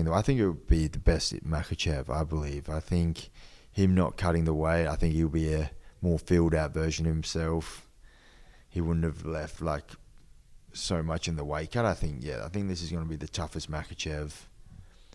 cutting the weight. I think it would be the best Makhachev, I believe. I think him not cutting the weight, I think he'll be a more filled out version of himself. He wouldn't have left like so much in the weight cut. I think this is going to be the toughest Makhachev.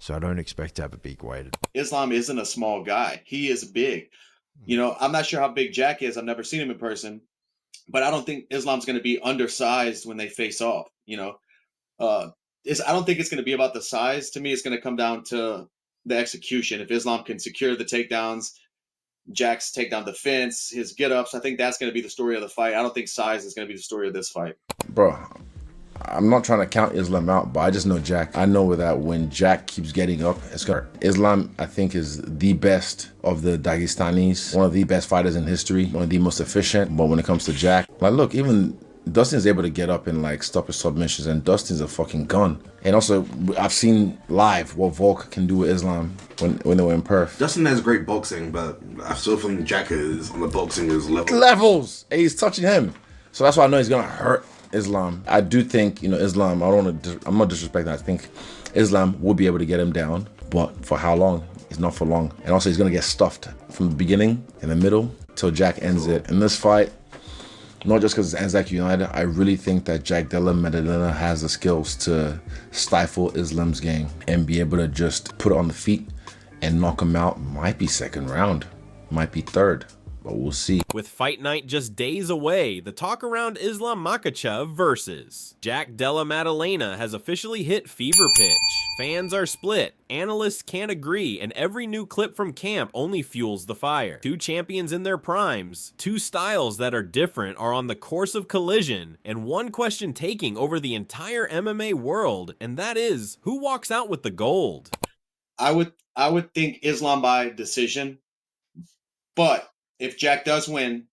So I don't expect to have a big weight. Islam isn't a small guy. He is big. You know, I'm not sure how big Jack is. I've never seen him in person, but I don't think Islam's going to be undersized when they face off. You know, I don't think it's going to be about the size. To me, it's going to come down to the execution. If Islam can secure the takedowns, Jack's takedown defense, his get-ups, I think that's going to be the story of the fight. I don't think size is going to be the story of this fight. Bro, I'm not trying to count Islam out, but I just know Jack. I know that when Jack keeps getting up, it's gonna. Islam, I think, is the best of the Dagestanis, one of the best fighters in history, one of the most efficient. But when it comes to Jack, like, look, even Dustin's able to get up and like stop his submissions, and Dustin's a fucking gun. And also, I've seen live what Volk can do with Islam when they were in Perth. Dustin has great boxing, but I still think Jack is on the boxing level. Levels, and he's touching him, so that's why I know he's gonna hurt Islam. I do think, you know, Islam, I'm not disrespecting, I think Islam will be able to get him down, but for how long? It's not for long. And also he's gonna get stuffed from the beginning, in the middle, till Jack ends it. In this fight, not just because it's Anzac United, I really think that Jack Della Maddalena has the skills to stifle Islam's game and be able to just put it on the feet and knock him out. Might be second round, might be third. But we'll see. With fight night just days away, the talk around Islam Makhachev versus Jack Della Maddalena has officially hit fever pitch. Fans are split, analysts can't agree, and every new clip from camp only fuels the fire. Two champions in their primes, two styles that are different are on the course of collision, and one question taking over the entire MMA world, and that is, who walks out with the gold? I would think Islam by decision, but if Jack does win,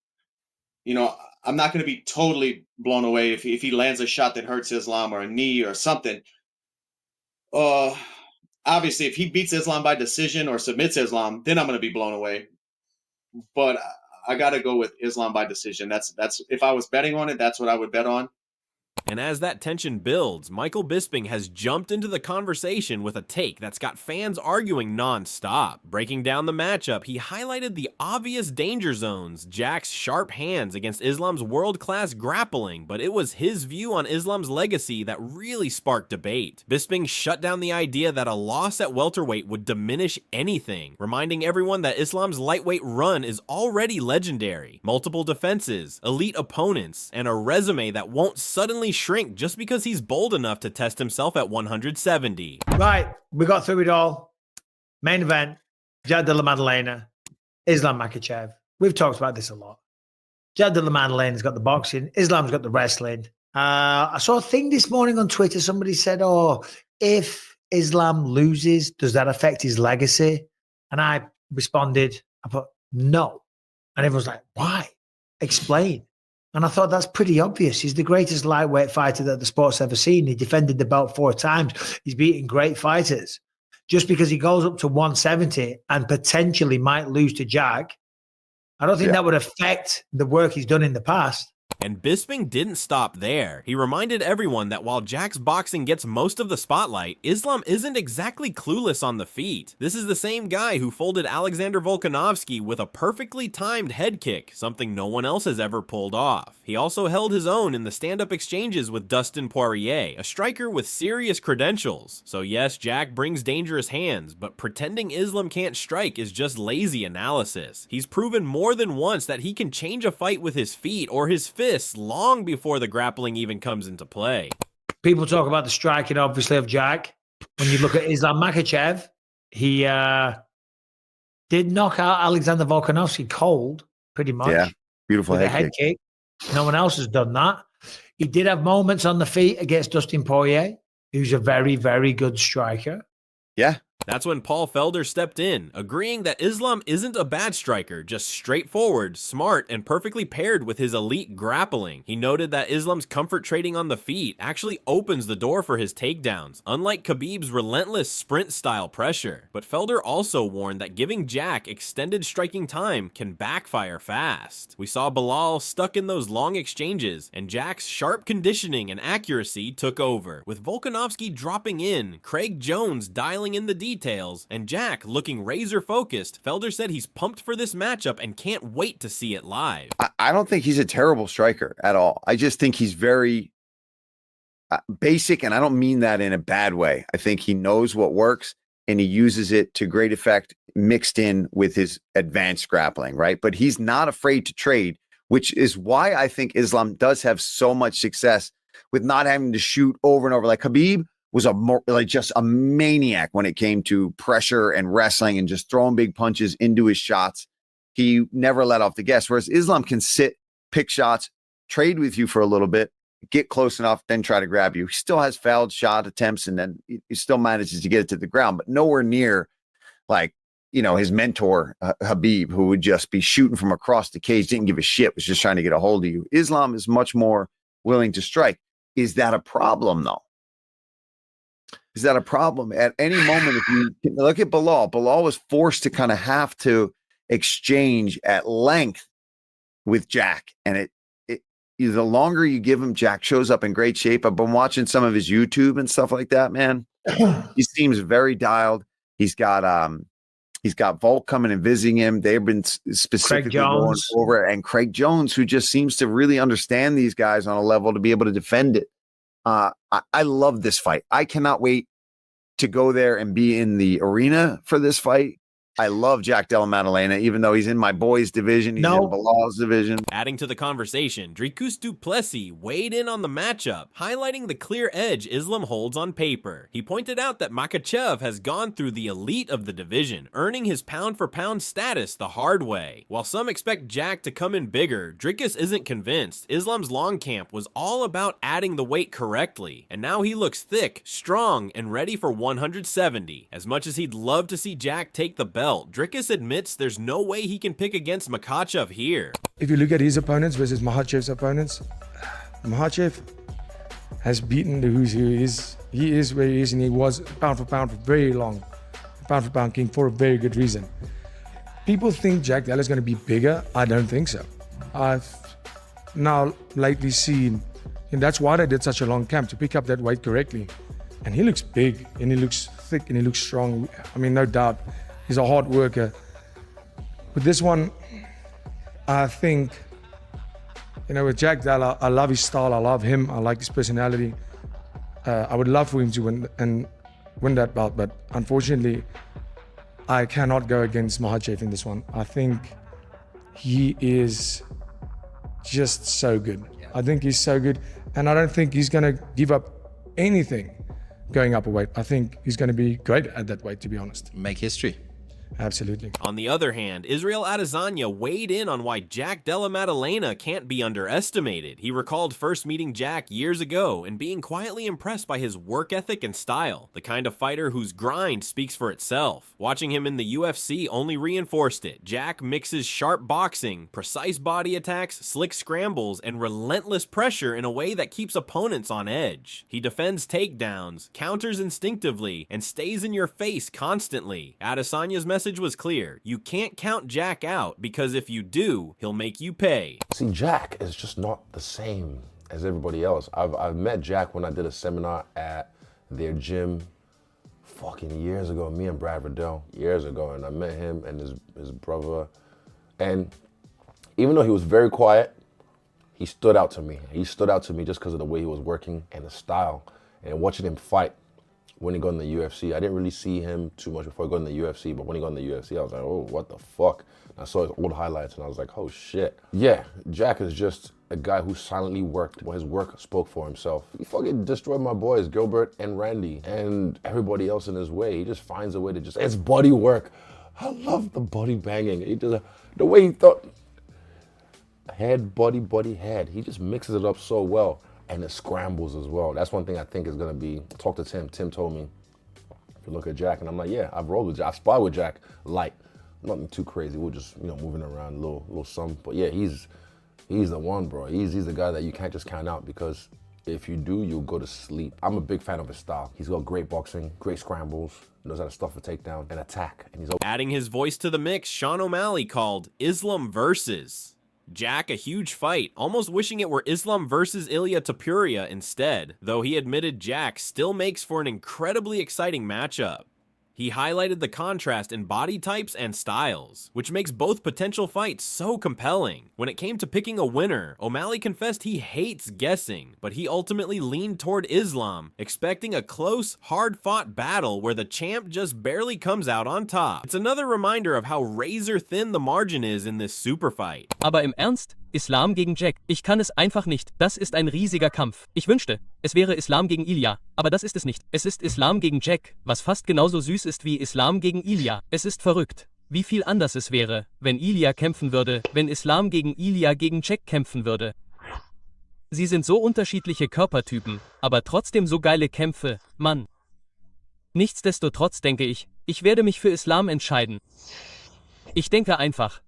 you know, I'm not going to be totally blown away if he lands a shot that hurts Islam or a knee or something. Obviously, if he beats Islam by decision or submits Islam, then I'm going to be blown away. But I got to go with Islam by decision. That's if I was betting on it, that's what I would bet on. And as that tension builds, Michael Bisping has jumped into the conversation with a take that's got fans arguing non-stop. Breaking down the matchup, he highlighted the obvious danger zones, Jack's sharp hands against Islam's world-class grappling, but it was his view on Islam's legacy that really sparked debate. Bisping shut down the idea that a loss at welterweight would diminish anything, reminding everyone that Islam's lightweight run is already legendary. Multiple defenses, elite opponents, and a resume that won't suddenly shrink just because he's bold enough to test himself at 170. Right, we got through it all. Main event, Jack Della Maddalena, Islam Makhachev. We've talked about this a lot. Jack Della Maddalena's got the boxing, Islam's got the wrestling. I saw a thing this morning on Twitter. Somebody said, oh, if Islam loses, does that affect his legacy? And I responded, I put, no. And everyone's like, why? Explain. And I thought that's pretty obvious. He's the greatest lightweight fighter that the sport's ever seen. He defended the belt 4 times. He's beaten great fighters. Just because he goes up to 170 and potentially might lose to Jack, I don't think that would affect the work he's done in the past. And Bisping didn't stop there. He reminded everyone that while Jack's boxing gets most of the spotlight, Islam isn't exactly clueless on the feet. This is the same guy who folded Alexander Volkanovski with a perfectly timed head kick, something no one else has ever pulled off. He also held his own in the stand-up exchanges with Dustin Poirier, a striker with serious credentials. So yes, Jack brings dangerous hands, but pretending Islam can't strike is just lazy analysis. He's proven more than once that he can change a fight with his feet or his fists long before the grappling even comes into play. People talk about the striking, obviously, of Jack. When you look at Islam Makhachev, he did knock out Alexander Volkanovski cold, pretty much. Yeah, beautiful head kick. No one else has done that. He did have moments on the feet against Dustin Poirier, who's a very, very good striker. Yeah. That's when Paul Felder stepped in, agreeing that Islam isn't a bad striker, just straightforward, smart, and perfectly paired with his elite grappling. He noted that Islam's comfort trading on the feet actually opens the door for his takedowns, unlike Khabib's relentless sprint-style pressure. But Felder also warned that giving Jack extended striking time can backfire fast. We saw Bilal stuck in those long exchanges, and Jack's sharp conditioning and accuracy took over, with Volkanovski dropping in, Craig Jones dialing in the details, and Jack looking razor-focused. Felder said he's pumped for this matchup and can't wait to see it live. I don't think he's a terrible striker at all. I just think he's very basic, and I don't mean that in a bad way. I think he knows what works, and he uses it to great effect mixed in with his advanced grappling, right? But he's not afraid to trade, which is why I think Islam does have so much success with not having to shoot over and over. Like Khabib was just a maniac when it came to pressure and wrestling and just throwing big punches into his shots. He never let off the gas, whereas Islam can sit, pick shots, trade with you for a little bit, get close enough, then try to grab you. He still has failed shot attempts, and then he still manages to get it to the ground, but nowhere near like, his mentor, Khabib, who would just be shooting from across the cage, didn't give a shit, was just trying to get a hold of you. Islam is much more willing to strike. Is that a problem, though? Is that a problem? At any moment, if you look at Bilal was forced to kind of have to exchange at length with Jack. And the longer you give him, Jack shows up in great shape. I've been watching some of his YouTube and stuff like that, man. He seems very dialed. He's got Volk coming and visiting him. They've been specifically going over it. And Craig Jones, who just seems to really understand these guys on a level to be able to defend it. I love this fight. I cannot wait to go there and be in the arena for this fight. I love Jack Della Maddalena, even though he's in my boys' division. He's in Bilal's division. Adding to the conversation, Dricus du Plessis weighed in on the matchup, highlighting the clear edge Islam holds on paper. He pointed out that Makhachev has gone through the elite of the division, earning his pound-for-pound status the hard way. While some expect Jack to come in bigger, Dricus isn't convinced. Islam's long camp was all about adding the weight correctly, and now he looks thick, strong, and ready for 170. As much as he'd love to see Jack take the belt, Dricus admits there's no way he can pick against Makhachev here. If you look at his opponents versus Makhachev's opponents, Makhachev has beaten the who's who. He is where he is, and he was pound for pound for very long. Pound for pound king for a very good reason. People think Jack Della's going to be bigger. I don't think so. I've now lately seen, and that's why they did such a long camp, to pick up that weight correctly. And he looks big, and he looks thick, and he looks strong. I mean, no doubt. He's a hard worker. With this one, I think, with Jack Della, I love his style. I love him. I like his personality. I would love for him to win that belt, but unfortunately, I cannot go against Makhachev in this one. I think he is just so good. I think he's so good, and I don't think he's going to give up anything going up a weight. I think he's going to be great at that weight, to be honest. Make history. Absolutely. On the other hand, Israel Adesanya weighed in on why Jack Della Maddalena can't be underestimated. He recalled first meeting Jack years ago and being quietly impressed by his work ethic and style, the kind of fighter whose grind speaks for itself. Watching him in the UFC only reinforced it. Jack mixes sharp boxing, precise body attacks, slick scrambles, and relentless pressure in a way that keeps opponents on edge. He defends takedowns, counters instinctively, and stays in your face constantly. Adesanya's message was clear. You can't count Jack out, because if you do, he'll make you pay. See, Jack is just not the same as everybody else. I've met Jack when I did a seminar at their gym fucking years ago, me and Brad Riddell, years ago, and I met him and his brother. And even though he was very quiet, he stood out to me. He stood out to me just because of the way he was working and the style. And watching him fight when he got in the UFC, I didn't really see him too much before he got in the UFC, but when he got in the UFC, I was like, oh, what the fuck? And I saw his old highlights and I was like, oh shit. Yeah, Jack is just a guy who silently worked. Well, his work spoke for himself. He fucking destroyed my boys, Gilbert and Randy, and everybody else in his way. He just finds a way to it's body work. I love the body banging. He does the way he thought, head, body, head. He just mixes it up so well. And it scrambles as well. That's one thing I think is gonna be, talk to Tim. Tim told me If you look at Jack, and I'm like, yeah, I've rolled with Jack. I've sparred with Jack light. Nothing too crazy. We're just, moving around a little something. But yeah, he's the one, bro. He's the guy that you can't just count out, because if you do, you'll go to sleep. I'm a big fan of his style. He's got great boxing, great scrambles, knows how to stuff a takedown and attack. And he's Adding his voice to the mix, Sean O'Malley called Islam versus Jack a huge fight, almost wishing it were Islam versus Ilia Topuria instead, though he admitted Jack still makes for an incredibly exciting matchup. He highlighted the contrast in body types and styles, which makes both potential fights so compelling. When it came to picking a winner, O'Malley confessed he hates guessing, but he ultimately leaned toward Islam, expecting a close, hard-fought battle where the champ just barely comes out on top. It's another reminder of how razor-thin the margin is in this super fight. Aber im Ernst? Islam gegen Jack. Ich kann es einfach nicht. Das ist ein riesiger Kampf. Ich wünschte, es wäre Islam gegen Ilia, aber das ist es nicht. Es ist Islam gegen Jack, was fast genauso süß ist wie Islam gegen Ilia. Es ist verrückt, wie viel anders es wäre, wenn Ilia kämpfen würde, wenn Islam gegen Ilia gegen Jack kämpfen würde. Sie sind so unterschiedliche Körpertypen, aber trotzdem so geile Kämpfe, Mann. Nichtsdestotrotz denke ich werde mich für Islam entscheiden. Ich denke einfach,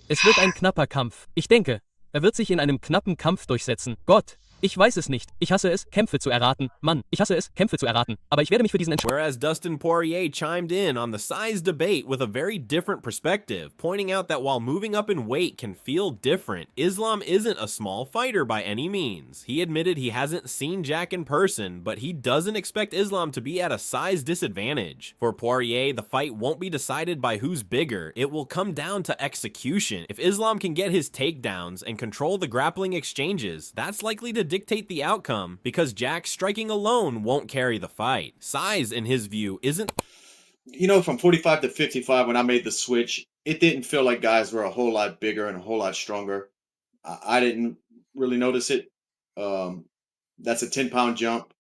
es wird ein knapper Kampf. Ich denke, er wird sich in einem knappen Kampf durchsetzen. Gott, ich weiß es nicht. Ich hasse es, Kämpfe zu erraten. Mann, ich hasse es, Kämpfe zu erraten. Aber ich werde mich für diesen entscheiden. Whereas Dustin Poirier chimed in on the size debate with a very different perspective, pointing out that while moving up in weight can feel different, Islam isn't a small fighter by any means. He admitted he hasn't seen Jack in person, but he doesn't expect Islam to be at a size disadvantage. For Poirier, the fight won't be decided by who's bigger. It will come down to execution. If Islam can get his takedowns and control the grappling exchanges, that's likely to dictate the outcome, because Jack's striking alone won't carry the fight. Size, in his view, isn't... From 45 to 55, when I made the switch, it didn't feel like guys were a whole lot bigger and a whole lot stronger. I didn't really notice it. That's a 10-pound jump.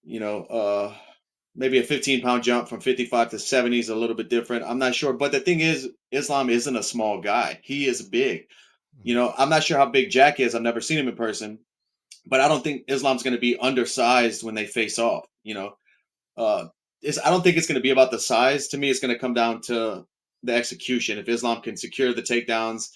Maybe a 15-pound jump from 55 to 70 is a little bit different. I'm not sure. But the thing is, Islam isn't a small guy. He is big. I'm not sure how big Jack is. I've never seen him in person. But I don't think Islam's going to be undersized when they face off. I don't think it's going to be about the size. To me, it's going to come down to the execution. If Islam can secure the takedowns,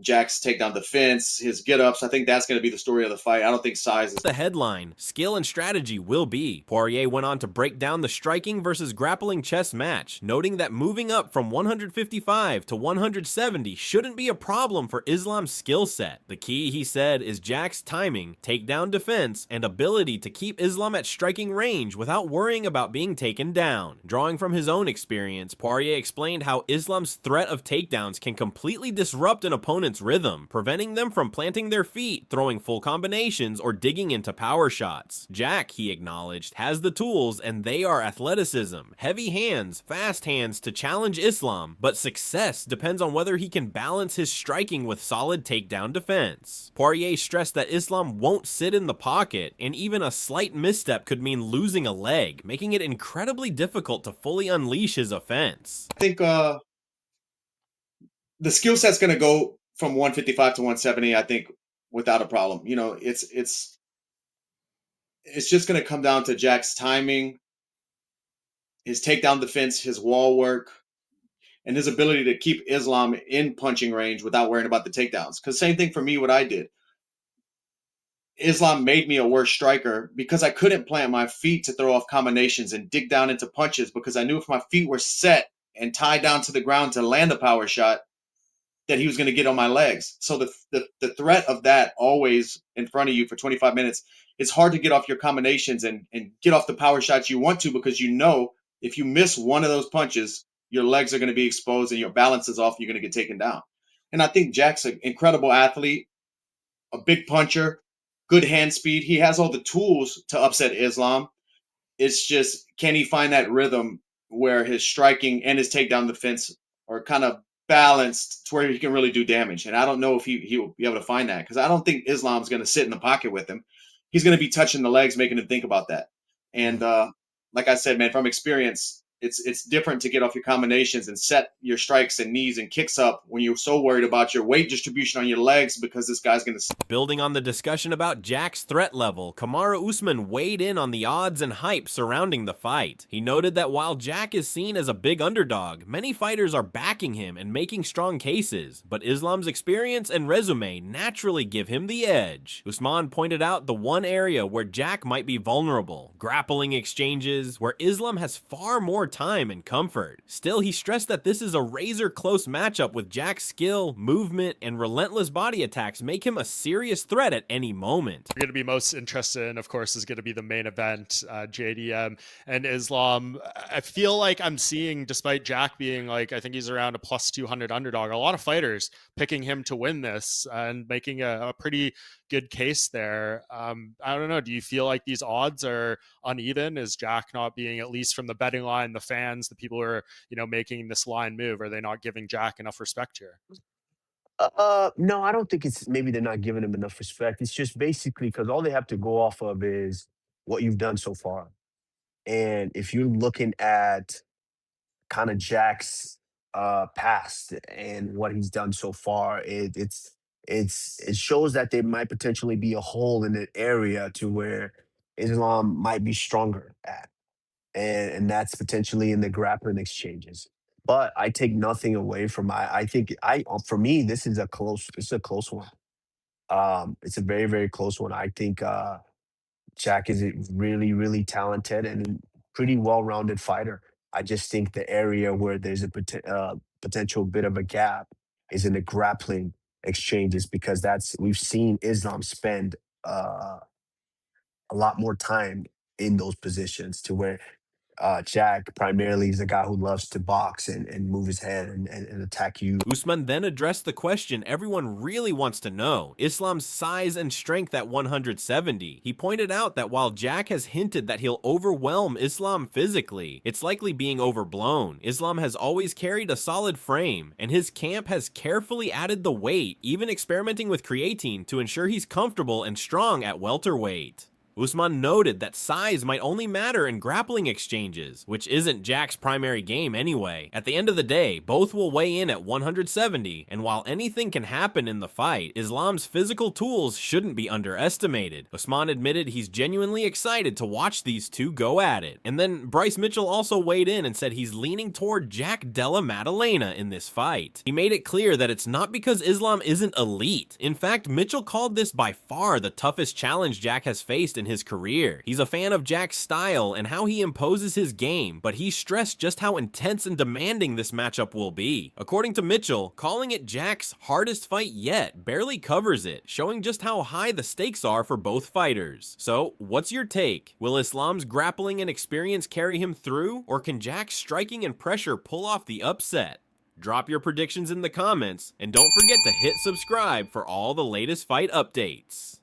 Jack's takedown defense, his get-ups, I think that's going to be the story of the fight. I don't think size is the headline. Skill and strategy will be. Poirier went on to break down the striking versus grappling chess match, noting that moving up from 155 to 170 shouldn't be a problem for Islam's skill set. The key, he said, is Jack's timing, takedown defense, and ability to keep Islam at striking range without worrying about being taken down. Drawing from his own experience, Poirier explained how Islam's threat of takedowns can completely disrupt an opponent's rhythm, preventing them from planting their feet, throwing full combinations, or digging into power shots. Jack, he acknowledged, has the tools, and they are athleticism, heavy hands, fast hands to challenge Islam, but success depends on whether he can balance his striking with solid takedown defense. Poirier stressed that Islam won't sit in the pocket, and even a slight misstep could mean losing a leg, making it incredibly difficult to fully unleash his offense. I think the skill set's going to go from 155 to 170, I think, without a problem. It's just going to come down to Jack's timing, his takedown defense, his wall work, and his ability to keep Islam in punching range without worrying about the takedowns. Because same thing for me, what I did. Islam made me a worse striker because I couldn't plant my feet to throw off combinations and dig down into punches, because I knew if my feet were set and tied down to the ground to land a power shot, that he was going to get on my legs. So the threat of that always in front of you for 25 minutes, it's hard to get off your combinations and get off the power shots you want to, because if you miss one of those punches, your legs are going to be exposed and your balance is off, you're going to get taken down. And I think Jack's an incredible athlete, a big puncher, good hand speed. He has all the tools to upset Islam. It's just, can he find that rhythm where his striking and his takedown defense are kind of balanced to where he can really do damage? And I don't know if he will be able to find that, because I don't think Islam's going to sit in the pocket with him. He's going to be touching the legs, making him think about that. And like I said, man, from experience, It's different to get off your combinations and set your strikes and knees and kicks up when you're so worried about your weight distribution on your legs because this guy's going to. Building on the discussion about Jack's threat level, Kamaru Usman weighed in on the odds and hype surrounding the fight. He noted that while Jack is seen as a big underdog, many fighters are backing him and making strong cases, but Islam's experience and resume naturally give him the edge. Usman pointed out the one area where Jack might be vulnerable: grappling exchanges, where Islam has far more time and comfort. Still, he stressed that this is a razor-close matchup with Jack's skill, movement, and relentless body attacks make him a serious threat at any moment. We're going to be most interested in, of course, is going to be the main event, JDM and Islam. I feel like I'm seeing, despite Jack being like, I think he's around a plus 200 underdog, a lot of fighters picking him to win this and making a pretty good case there. I don't know. Do you feel like these odds are uneven? Is Jack not being, at least from the betting line, the fans, the people who are, making this line move, are they not giving Jack enough respect here? No, I don't think it's maybe they're not giving him enough respect. It's just basically because all they have to go off of is what you've done so far. And if you're looking at kind of Jack's past and what he's done so far, it shows that there might potentially be a hole in an area to where Islam might be stronger at, and that's potentially in the grappling exchanges. But I take nothing away from I think I for me this is a close one. It's a very very close one. I think Jack is a really really talented and pretty well rounded fighter. I just think the area where there's a potential bit of a gap is in the grappling exchanges because that's we've seen Islam spend a lot more time in those positions to where Jack primarily is a guy who loves to box and move his head and attack you. Usman then addressed the question everyone really wants to know: Islam's size and strength at 170. He pointed out that while Jack has hinted that he'll overwhelm Islam physically, it's likely being overblown. Islam has always carried a solid frame, and his camp has carefully added the weight, even experimenting with creatine to ensure he's comfortable and strong at welterweight. Usman noted that size might only matter in grappling exchanges, which isn't Jack's primary game anyway. At the end of the day, both will weigh in at 170, and while anything can happen in the fight, Islam's physical tools shouldn't be underestimated. Usman admitted he's genuinely excited to watch these two go at it. And then Bryce Mitchell also weighed in and said he's leaning toward Jack Della Maddalena in this fight. He made it clear that it's not because Islam isn't elite. In fact, Mitchell called this by far the toughest challenge Jack has faced in his career. He's a fan of Jack's style and how he imposes his game, but he stressed just how intense and demanding this matchup will be. According to Mitchell, calling it Jack's hardest fight yet barely covers it, showing just how high the stakes are for both fighters. So, what's your take? Will Islam's grappling and experience carry him through, or can Jack's striking and pressure pull off the upset? Drop your predictions in the comments, and don't forget to hit subscribe for all the latest fight updates.